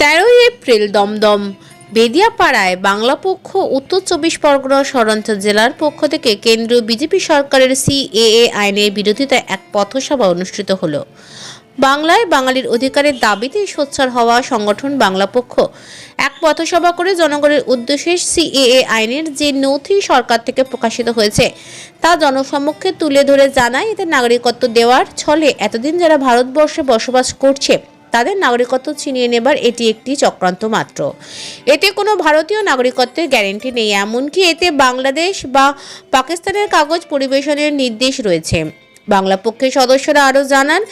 13 April Dumdum বেদিয়াপাড়ায় Banglapokkho উত্তর 24 পরগনা শহরাঞ্চল জেলার পক্ষ থেকে কেন্দ্রীয় বিজেপি সরকারের সিএএ আইনের বিরোধিতায় এক পথসভা অনুষ্ঠিত হলো। বাংলায় বাঙালির অধিকারের দাবিতে সোচ্চার হওয়া সংগঠন বাংলাপক্ষ এক পথসভা করে জনগণের উদ্দেশ্যে সিএএ আইনের যে নথি সরকার থেকে প্রকাশিত হয়েছে তা জনসমক্ষে তুলে ধরে জানায়, এতে নাগরিকত্ব দেওয়ার ছলে এতদিন যারা ভারতবর্ষে বসবাস করছে তাদের নাগরিকত্ব ছিনিয়ে নেবার এটি একটি চক্রান্ত মাত্র। এতে কোনো ভারতীয় নাগরিকত্বের গ্যারান্টি নেই, এমনকি এতে বাংলাদেশ বা পাকিস্তানের কাগজ পরিবেশনের নির্দেশ রয়েছে। বাংলা পক্ষের সদস্যরা আরও জানান,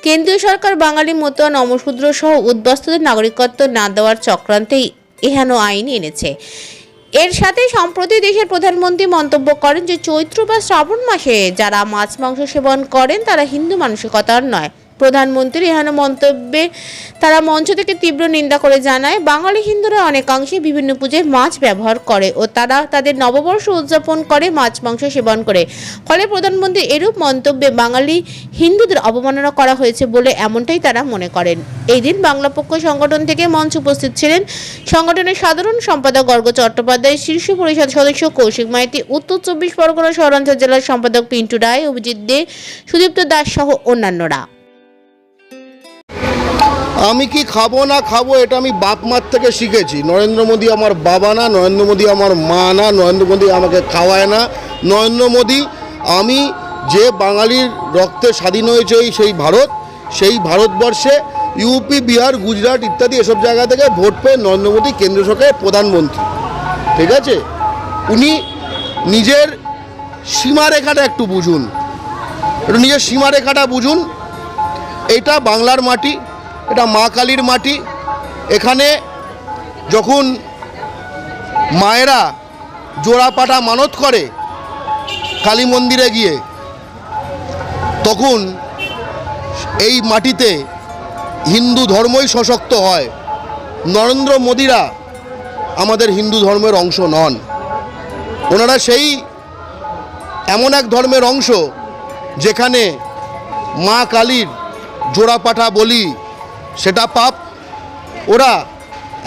কেন্দ্রীয় সরকার বাঙালি মতুয়া নমশূদ্র সহ উদ্বাস্তুদের নাগরিকত্ব না দেওয়ার চক্রান্তেই এহেন আইন এনেছে। এর সাথে সম্প্রতি দেশের প্রধানমন্ত্রী মন্তব্য করেন যে চৈত্র বা শ্রাবণ মাসে যারা মাছ মাংস সেবন করেন তারা হিন্দু মানসিকতার নয়। প্রধানমন্ত্রীর এহেন মন্তব্যে তারা মঞ্চ থেকে তীব্র নিন্দা করে জানায়, বাঙালি হিন্দুরা অনেকাংশে বিভিন্ন পুজোয় মাছ ব্যবহার করে ও তারা তাদের নববর্ষ উদযাপন করে মাছ মাংস সেবন করে। ফলে প্রধানমন্ত্রী এরূপ মন্তব্যে বাঙালি হিন্দুদের অবমাননা করা হয়েছে বলে এমনটাই তারা মনে করেন। এই দিন বাংলাপক্ষ সংগঠন থেকে মঞ্চে উপস্থিত ছিলেন সংগঠনের সাধারণ সম্পাদক গর্গ চট্টোপাধ্যায়, শীর্ষ পরিষদ সদস্য কৌশিক মাইতি, উত্তর 24 পরগনা শহরাঞ্চল জেলার সম্পাদক পিন্টু রায়, অভিজিৎ দে, সুদীপ্ত দাস সহ অন্যান্যরা। আমি কি খাবো না খাবো এটা আমি বাপ মার থেকে শিখেছি। নরেন্দ্র মোদী আমার বাবা না, নরেন্দ্র মোদী আমার মা না, নরেন্দ্র মোদী আমাকে খাওয়ায় না। নরেন্দ্র মোদী, আমি যে বাঙালির রক্তে স্বাধীন হয়েছে সেই ভারতবর্ষে ইউপি, বিহার, গুজরাট ইত্যাদি এসব জায়গা থেকে ভোট পেয়ে নরেন্দ্র মোদী কেন্দ্র সরকারের প্রধানমন্ত্রী। ঠিক আছে, উনি নিজের সীমারেখাটা একটু বুঝুন, নিজের সীমারেখাটা বুঝুন। এটা বাংলার মাটি, এটা মা কালীর মাটি। এখানে যখন মায়েরা জোড়া পাটা মানত করে কালী মন্দিরে গিয়ে, তখন এই মাটিতে হিন্দু ধর্মই সশক্ত হয়। নরেন্দ্র মোদীরা আমাদের হিন্দু ধর্মের অংশ নন, ওনারা সেই এমন এক ধর্মের অংশ যেখানে মা কালীর জোড়া পাঠা বলি সেটা পাপ। ওরা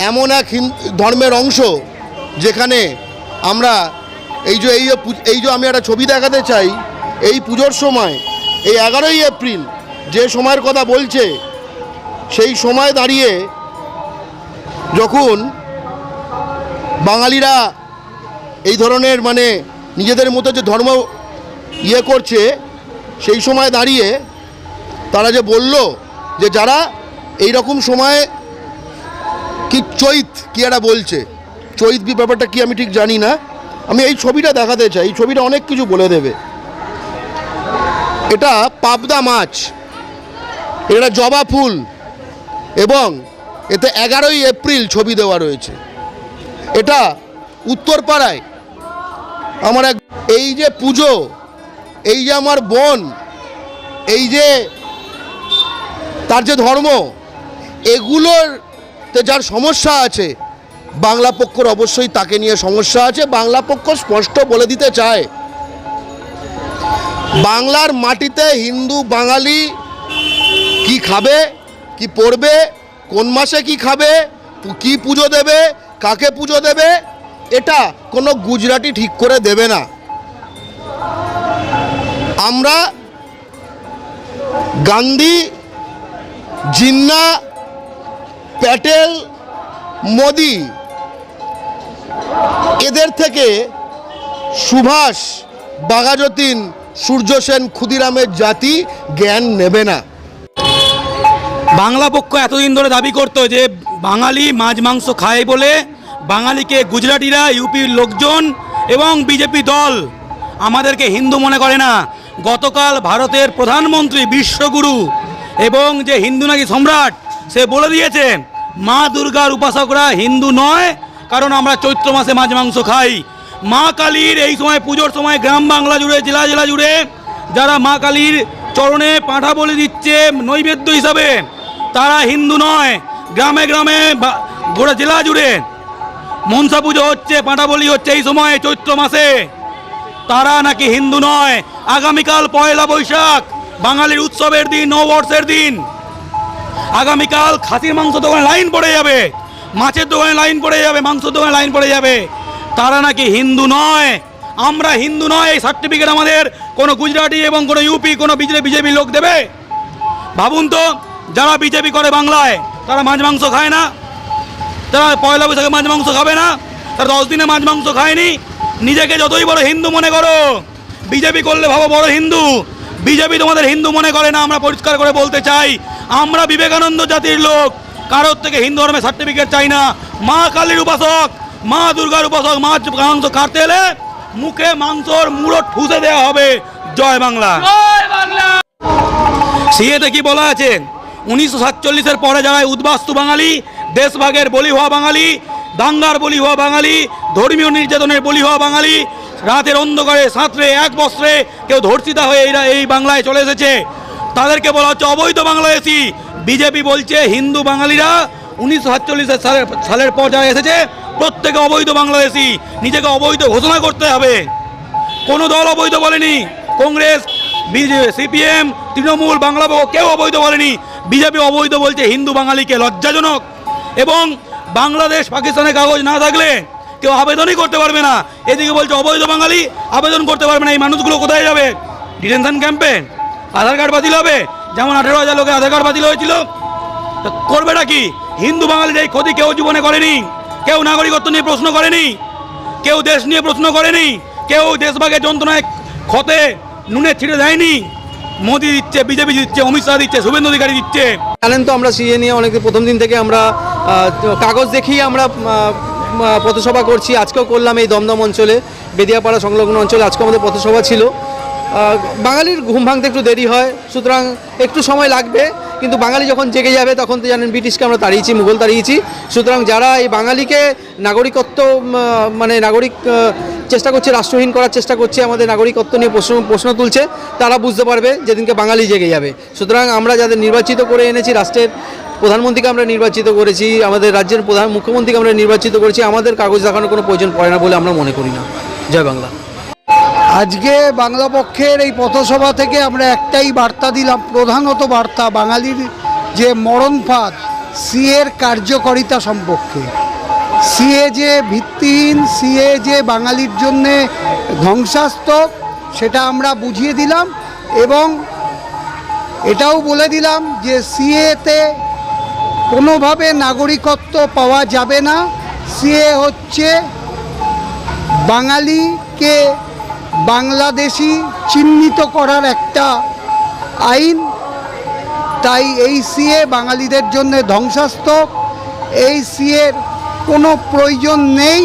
এমন এক ধর্মের অংশ যেখানে আমরা এই যে আমি একটা ছবি দেখাতে চাই, এই পুজোর সময় এই 11ই এপ্রিল যে সময়ের কথা বলছে, সেই সময় দাঁড়িয়ে যখন বাঙালিরা এই ধরনের নিজেদের মতো যে ধর্ম করছে, সেই সময় দাঁড়িয়ে তারা যে বলল যে যারা এই রকম সময়ে কি চৈত কি একটা বলছে, চৈত ব্যাপারটা কি আমি ঠিক জানি না। আমি এই ছবিটা দেখাতে চাই, এই ছবিটা অনেক কিছু বলে দেবে। এটা পাবদা মাছ, এটা জবা ফুল, এবং এতে 11ই এপ্রিল ছবি দেওয়া রয়েছে। এটা উত্তরপাড়ায় আমার এই যে পুজো, এই যে আমার বোন, এই যে তার যে ধর্ম, এগুলোতে যার সমস্যা আছে, বাংলা পক্ষর অবশ্যই তাকে নিয়ে সমস্যা আছে। বাংলা পক্ষ স্পষ্ট বলে দিতে চায়, বাংলার মাটিতে হিন্দু বাঙালি কি খাবে, কি পড়বে, কোন মাসে কি খাবে, কি পুজো দেবে, কাকে পুজো দেবে, এটা কোনো গুজরাটি ঠিক করে দেবে না। আমরা গান্ধী, জিন্না, প্যাটেল, মোদি, এদের থেকে সুভাষ, বাঘাযতীন, সূর্য সেন, ক্ষুদিরামের জাতি জ্ঞান নেবে না। বাংলা পক্ষ এতদিন ধরে দাবি করতো যে বাঙালি মাছ মাংস খায় বলে বাঙালিকে গুজরাটিরা, ইউপির লোকজন এবং বিজেপি দল আমাদেরকে হিন্দু মনে করে না। গতকাল ভারতের প্রধানমন্ত্রী, বিশ্বগুরু এবং যে হিন্দু নাকি সম্রাট, সে বলে দিয়েছে মা দুর্গার উপাসকরা হিন্দু নয়, কারণ আমরা চৈত্র মাসে মাছ মাংস খাই। মা কালীর এই সময় পুজোর সময় গ্রাম বাংলা জুড়ে, জেলা জুড়ে যারা মা কালীর চরণে পাঁঠা বলি দিচ্ছে নৈবেদ্য হিসাবে, তারা হিন্দু নয়। গ্রামে গ্রামে গোটা জেলা জুড়ে মনসা পুজো হচ্ছে, পাঁঠা বলি হচ্ছে এই সময় চৈত্র মাসে, তারা নাকি হিন্দু নয়। আগামীকাল 1লা বৈশাখ, বাঙালির উৎসবের দিন, নববর্ষের দিন, আগামীকাল খাসির মাংস দোকানে লাইন পড়ে যাবে, মাছের দোকানে লাইন পড়ে যাবে, মাংসের দোকানে লাইন পড়ে যাবে। তারা নাকি হিন্দু নয়, আমরা হিন্দু নয়, এই সার্টিফিকেট আমাদের কোনো গুজরাটি এবং কোনো ইউপি কোনো বিজেপি লোক দেবে? ভাবুন তো, যারা বিজেপি করে বাংলায় তারা মাছ মাংস খায় না? তারা পয়লা বৈশাখে মাছ মাংস খাবে না? তারা 10 দিনে মাছ মাংস খায়নি? নিজেকে যতই বড় হিন্দু মনে করো, বিজেপি করলে ভাবো বড় হিন্দু। বিজেপি তোমাদের হিন্দু মনে করে না। আমরা পরিষ্কার করে বলতে চাই, আমরা বিবেকানন্দ জাতির লোক, কারোর থেকে হিন্দু ধর্মের সার্টিফিকেট চাই না। মা কালীর উপাসক, মা দুর্গার উপাসক, মাছ মাংস খাতে এলে মুখে মাংসর মুড়ো ঠুসে দেওয়া হবে। জয় বাংলা। সিএতে কি বলা আছে? 1947-এর পরে যারা উদ্বাস্তু বাঙালি, দেশভাগের বলি হওয়া বাঙালি, দাঙ্গার বলি হওয়া বাঙালি, ধর্মীয় নির্যাতনের বলি হওয়া বাঙালি, রাতের অন্ধকারে সাঁতরে এক বস্ত্রে কেউ ধর্ষিতা হয়ে এই বাংলায় চলে এসেছে, তাদেরকে বলা হচ্ছে অবৈধ বাংলাদেশি। বিজেপি বলছে হিন্দু বাঙালিরা 1947 সালের পর যারা এসেছে প্রত্যেকে অবৈধ বাংলাদেশি, নিজেকে অবৈধ ঘোষণা করতে হবে। কোনো দল অবৈধ বলেনি, কংগ্রেস, সিপিএম, তৃণমূল, বাংলা কেউ অবৈধ বলেনি। বিজেপি অবৈধ বলছে হিন্দু বাঙালিকে, লজ্জাজনক। এবং বাংলাদেশ পাকিস্তানের কাগজ না থাকলে কেউ আবেদনই করতে পারবে না। এদিকে বলছে অবৈধ বাঙালি, আবেদন করতে পারবে না। এই মানুষগুলো কোথায় যাবে? ডিটেনশন ক্যাম্পে? আধার কার্ড বাতিল হবে, যেমন 18,000 লোকের আধার কার্ড বাতিল হয়েছিল। করবেটা কি? হিন্দু বাঙালির এই ক্ষতি কেউ জীবনে করেনি, কেউ নাগরিকত্ব নিয়ে প্রশ্ন করেনি, কেউ দেশ নিয়ে প্রশ্ন করেনি, কেউ দেশভাগের যন্ত্রণায় ক্ষতে নুনে ছিঁড়ে দেয়নি। মোদি দিচ্ছে, বিজেপি দিচ্ছে, অমিত শাহ দিচ্ছে, শুভেন্দু অধিকারী দিচ্ছে। জানেন তো, আমরা সিএ নিয়ে অনেক প্রথম দিন থেকে আমরা কাগজ দেখিয়ে আমরা পথসভা করছি। আজকেও করলাম এই দমদম অঞ্চলে, বেদিয়াপাড়া সংলগ্ন অঞ্চলে আজকে আমাদের পথসভা ছিল। বাঙালির ঘুম ভাঙতে একটু দেরি হয়, সুতরাং একটু সময় লাগবে, কিন্তু বাঙালি যখন জেগে যাবে তখন তো জানেন ব্রিটিশকে আমরা তাড়িয়েছি, মুঘল তাড়িয়েছি। সুতরাং যারা এই বাঙালিকে নাগরিকত্ব নাগরিক চেষ্টা করছে, রাষ্ট্রহীন করার চেষ্টা করছে, আমাদের নাগরিকত্ব নিয়ে প্রশ্ন তুলছে, তারা বুঝতে পারবে যেদিনকে বাঙালি জেগে যাবে। সুতরাং আমরা যাদের নির্বাচিত করে এনেছি, রাষ্ট্রের প্রধানমন্ত্রীকে আমরা নির্বাচিত করেছি, আমাদের রাজ্যের মুখ্যমন্ত্রীকে আমরা নির্বাচিত করেছি, আমাদের কাগজ দেখানোর কোনো প্রয়োজন পড়ে না বলে আমরা মনে করি না। জয় বাংলা। আজকে বাংলা পক্ষের এই পথসভা থেকে আমরা একটাই বার্তা দিলাম, প্রধানত বার্তা বাঙালির যে মরণফাঁদ সিএর কার্যকারিতা সম্পর্কে। সিএ যে ভিত্তিহীন, সিএ যে বাঙালির জন্যে ধ্বংসাত্মক, সেটা আমরা বুঝিয়ে দিলাম এবং এটাও বলে দিলাম যে সিএতে কোনোভাবে নাগরিকত্ব পাওয়া যাবে না। সিএ হচ্ছে বাঙালিকে বাংলাদেশি চিহ্নিত করার একটা আইন। তাই এই সিএ বাঙালিদের জন্য ধ্বংসাত্মক, এই সিএর কোনো প্রয়োজন নেই।